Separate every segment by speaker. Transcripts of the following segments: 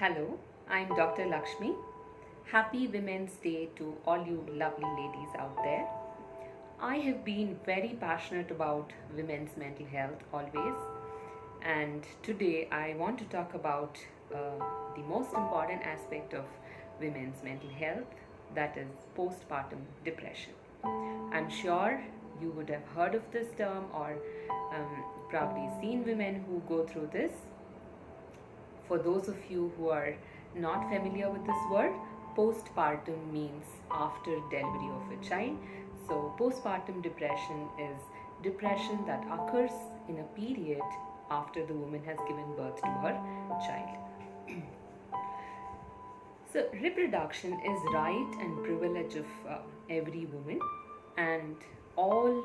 Speaker 1: Hello, I'm Dr. Lakshmi. Happy Women's Day to all you lovely ladies out there. I have been very passionate about women's mental health always, and today I want to talk about the most important aspect of women's mental health, that is postpartum depression. I'm sure you would have heard of this term or probably seen women who go through this. For those of you who are not familiar with this word, postpartum means after delivery of a child. So, postpartum depression is depression that occurs in a period after the woman has given birth to her child. So, reproduction is right and privilege of every woman, and all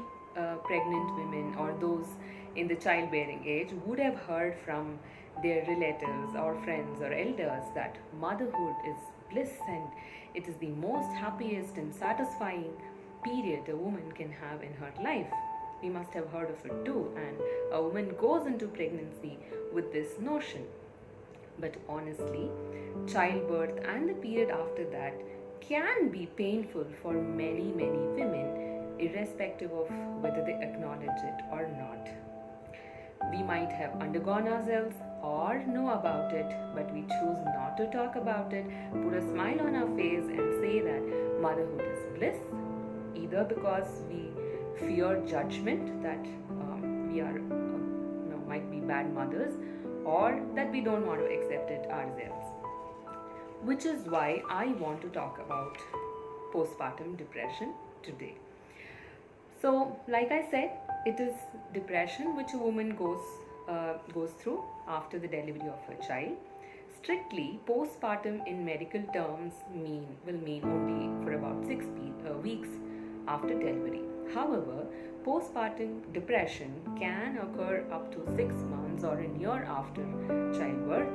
Speaker 1: pregnant women or those in the childbearing age would have heard from their relatives or friends or elders that motherhood is bliss and it is the most happiest and satisfying period a woman can have in her life. We must have heard of it too, and a woman goes into pregnancy with this notion. But honestly, childbirth and the period after that can be painful for many women, irrespective of whether they acknowledge it or not. We might have undergone ourselves or know about it, but we choose not to talk about it, put a smile on our face, and say that motherhood is bliss, either because we fear judgment that we are might be bad mothers, or that we don't want to accept it ourselves. Which is why I want to talk about postpartum depression today. So, like I said, it is depression which a woman goes through after the delivery of her child. Strictly, postpartum in medical terms will mean only for about 6 weeks after delivery. However, postpartum depression can occur up to 6 months or a year after childbirth.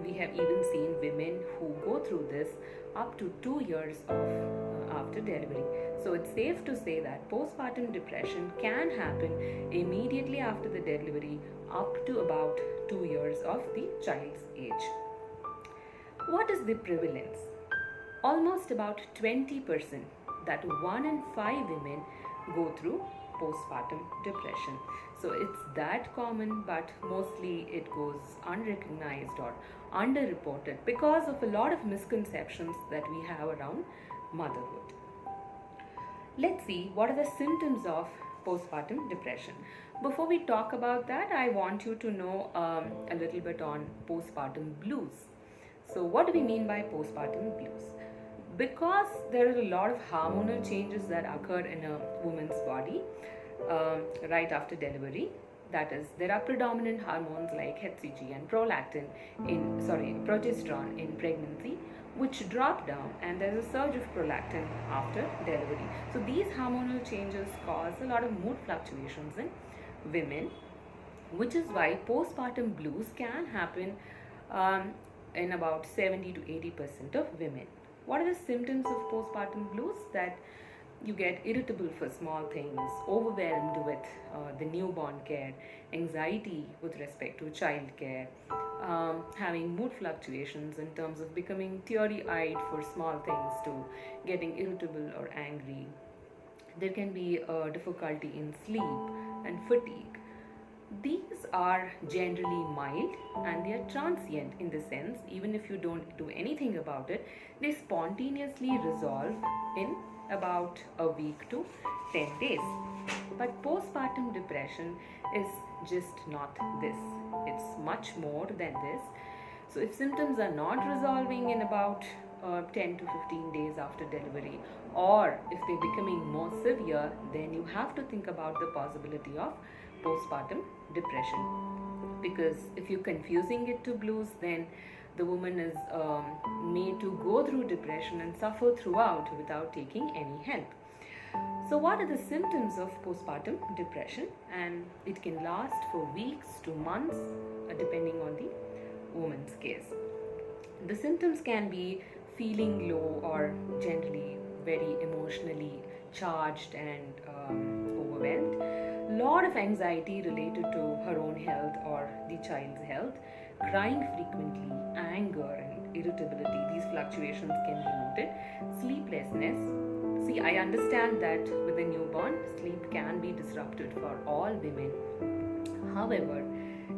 Speaker 1: We have even seen women who go through this up to 2 years after delivery. So it's safe to say that postpartum depression can happen immediately after the delivery up to about 2 years of the child's age. What is the prevalence? Almost about 20%, that 1 in 5 women go through postpartum depression. So it's that common, but mostly it goes unrecognized or underreported because of a lot of misconceptions that we have around motherhood. Let's see what are the symptoms of postpartum depression. Before we talk about that, I want you to know a little bit on postpartum blues. So, what do we mean by postpartum blues? Because there are a lot of hormonal changes that occur in a woman's body right after delivery. That is, there are predominant hormones like HCG and progesterone in pregnancy, which drop down, and there's a surge of prolactin after delivery. So these hormonal changes cause a lot of mood fluctuations in women, which is why postpartum blues can happen in about 70 to 80% of women. What are the symptoms of postpartum blues? That you get irritable for small things, overwhelmed with the newborn care, anxiety with respect to child care, having mood fluctuations in terms of becoming teary-eyed for small things to getting irritable or angry. There can be difficulty in sleep and fatigue. These are generally mild and they are transient in the sense, even if you don't do anything about it, they spontaneously resolve in about a week to 10 days. But postpartum depression is just not this, it's much more than this. So, if symptoms are not resolving in about 10 to 15 days after delivery, or if they're becoming more severe, then you have to think about the possibility of postpartum depression. Because if you're confusing it to blues, then the woman is made to go through depression and suffer throughout without taking any help. So, what are the symptoms of postpartum depression? And it can last for weeks to months, depending on the woman's case. The symptoms can be feeling low or generally very emotionally charged and overwhelmed, lot of anxiety related to her own health or the child's health, crying frequently, anger and irritability. These fluctuations can be noted. Sleeplessness. See, I understand that with a newborn, sleep can be disrupted for all women. However,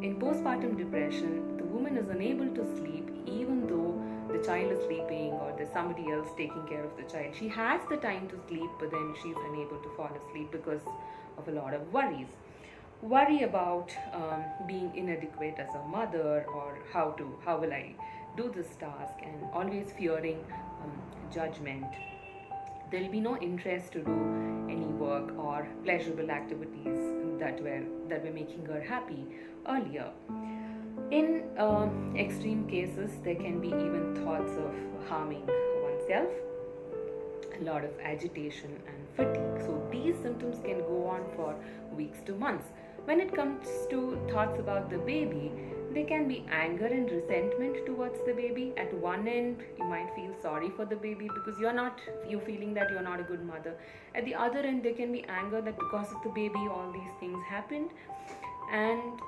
Speaker 1: in postpartum depression, the woman is unable to sleep even though the child is sleeping or there's somebody else taking care of the child. She has the time to sleep, but then she's unable to fall asleep because of a lot of worries. Worry about being inadequate as a mother, or how will I do this task, and always fearing judgment. There'll be no interest to do any work or pleasurable activities that were making her happy earlier. In extreme cases, there can be even thoughts of harming oneself, a lot of agitation and fatigue. So these symptoms can go on for weeks to months. When it comes to thoughts about the baby, there can be anger and resentment towards the baby. At one end, you might feel sorry for the baby because you're feeling that you're not a good mother. At the other end, there can be anger that because of the baby, all these things happened. And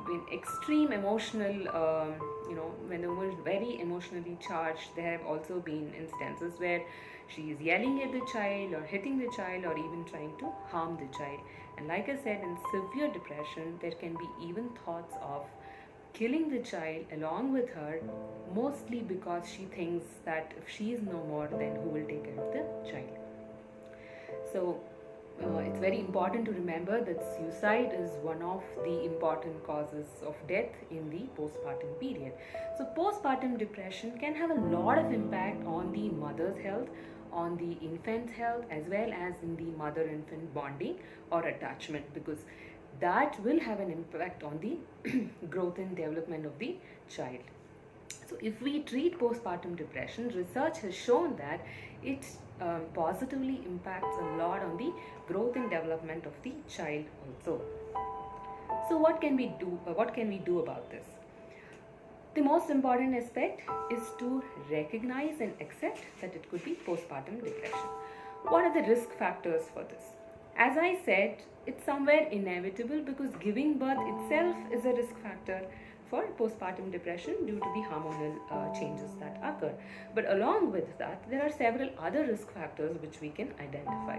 Speaker 1: when extreme emotional, when the woman is very emotionally charged, there have also been instances where she is yelling at the child or hitting the child or even trying to harm the child. And like I said, in severe depression, there can be even thoughts of killing the child along with her, mostly because she thinks that if she is no more, then who will take care of the child? So it's very important to remember that suicide is one of the important causes of death in the postpartum period. So postpartum depression can have a lot of impact on the mother's health, on the infant's health, as well as in the mother-infant bonding or attachment, because that will have an impact on the growth and development of the child. So if we treat postpartum depression, research has shown that it positively impacts a lot on the growth and development of the child also. So what can we do? What can we do about this? The most important aspect is to recognize and accept that it could be postpartum depression. What are the risk factors for this? As I said, it's somewhere inevitable because giving birth itself is a risk factor for postpartum depression due to the hormonal changes that occur. But along with that, there are several other risk factors which we can identify.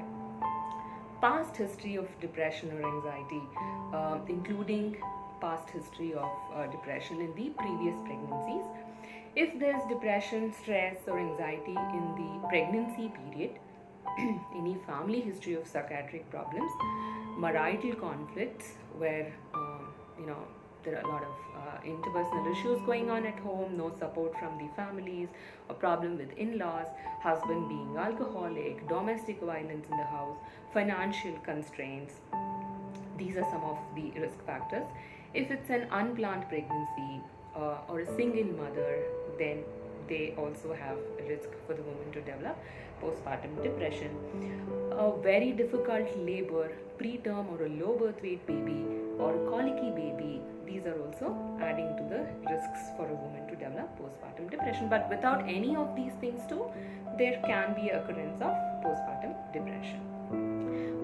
Speaker 1: Past history of depression or anxiety, including past history of depression in the previous pregnancies. If there's depression, stress, or anxiety in the pregnancy period, any family history of psychiatric problems, marital conflicts where there are a lot of interpersonal issues going on at home, no support from the families, a problem with in-laws, husband being alcoholic, domestic violence in the house, financial constraints. These are some of the risk factors. If it's an unplanned pregnancy or a single mother, then they also have a risk for the woman to develop postpartum depression. A very difficult labor, preterm or a low birth weight baby or a colicky baby, these are also adding to the risks for a woman to develop postpartum depression. But without any of these things too, there can be occurrence of postpartum depression.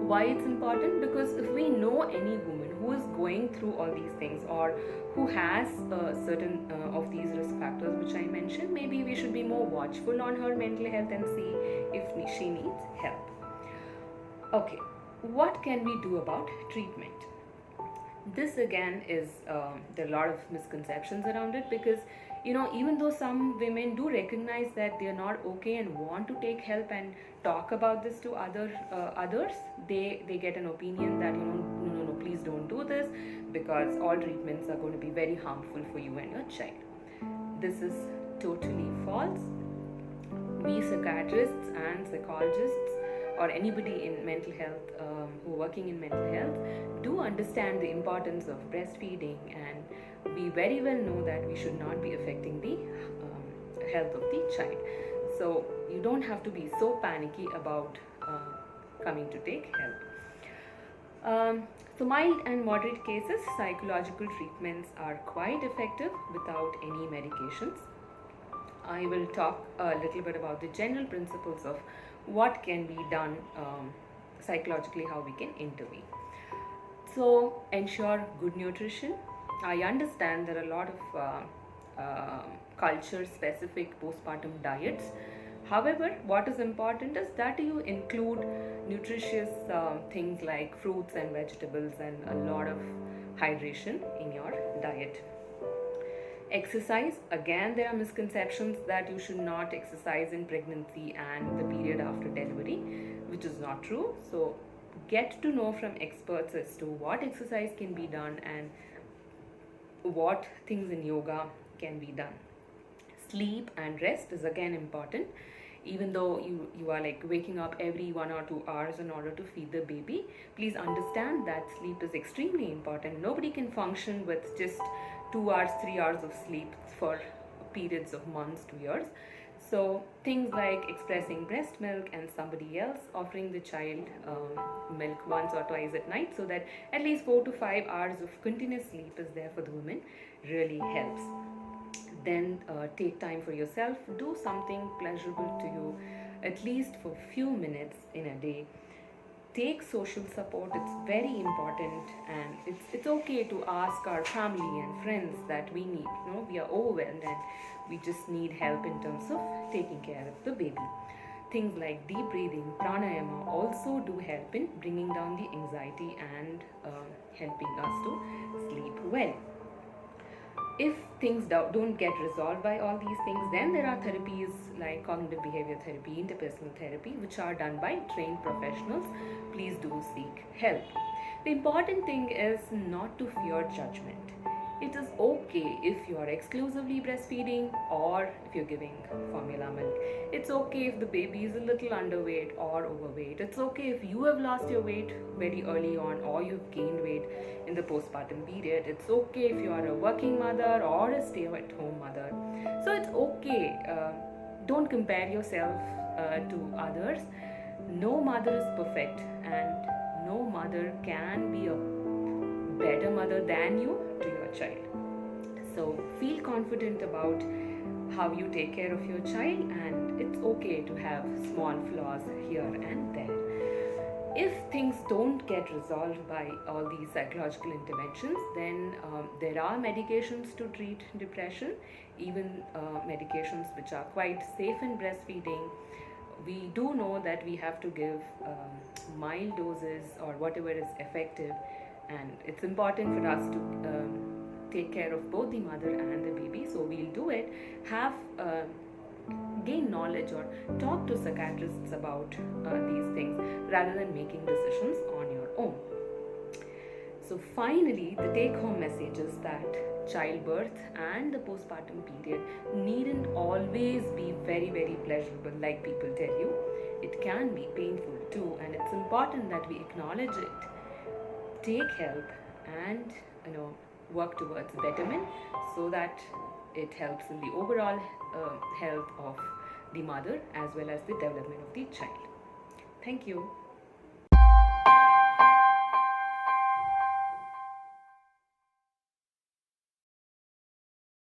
Speaker 1: Why it's important? Because if we know any woman who is going through all these things or who has certain of these risk factors which I mentioned, maybe we should be more watchful on her mental health and see if she needs help. Okay, what can we do about treatment? This again is, there are a lot of misconceptions around it, because even though some women do recognize that they are not okay and want to take help and talk about this to others, they get an opinion that no, please don't do this because all treatments are going to be very harmful for you and your child. This is totally false. We psychiatrists and psychologists or anybody in mental health who are working in mental health do understand the importance of breastfeeding, and we very well know that we should not be affecting the health of the child. So you don't have to be so panicky about coming to take help. So mild and moderate cases, psychological treatments are quite effective without any medications. I will talk a little bit about the general principles of what can be done psychologically, how we can intervene. Also, ensure good nutrition. I understand there are a lot of culture specific postpartum diets. However, what is important is that you include nutritious things like fruits and vegetables and a lot of hydration in your diet. Exercise, again, there are misconceptions that you should not exercise in pregnancy and the period after delivery, which is not true. So, get to know from experts as to what exercise can be done and what things in yoga can be done. Sleep and rest is again important. Even though you are like waking up every 1 or 2 hours in order to feed the baby, please understand that sleep is extremely important. Nobody can function with just 2 hours, 3 hours of sleep for periods of months to years. So things like expressing breast milk and somebody else offering the child milk once or twice at night, so that at least 4 to 5 hours of continuous sleep is there for the woman, really helps. Then take time for yourself, do something pleasurable to you at least for few minutes in a day. Take social support, it's very important, and it's okay to ask our family and friends that we need, we are overwhelmed and we just need help in terms of taking care of the baby. Things like deep breathing, pranayama also do help in bringing down the anxiety and helping us to sleep well. If things don't get resolved by all these things, then there are therapies like cognitive behavior therapy, interpersonal therapy, which are done by trained professionals. Please do seek help. The important thing is not to fear judgment. It is okay if you are exclusively breastfeeding or if you're giving formula milk. It's okay if the baby is a little underweight or overweight. It's okay if you have lost your weight very early on or you've gained weight in the postpartum period. It's okay if you are a working mother or a stay-at-home mother. So it's okay. Don't compare yourself to others. No mother is perfect and no mother can be a better mother than you to your child. So feel confident about how you take care of your child, and it's okay to have small flaws here and there. If things don't get resolved by all these psychological interventions, then there are medications to treat depression, even medications which are quite safe in breastfeeding. We do know that we have to give mild doses or whatever is effective, and it's important for us to take care of both the mother and the baby. So we'll do it. Have gain knowledge or talk to psychiatrists about these things rather than making decisions on your own. So finally, the take-home message is that childbirth and the postpartum period needn't always be very, very pleasurable like people tell you. It can be painful too, and it's important that we acknowledge it, take help, and work towards betterment so that it helps in the overall health of the mother as well as the development of the child. Thank you.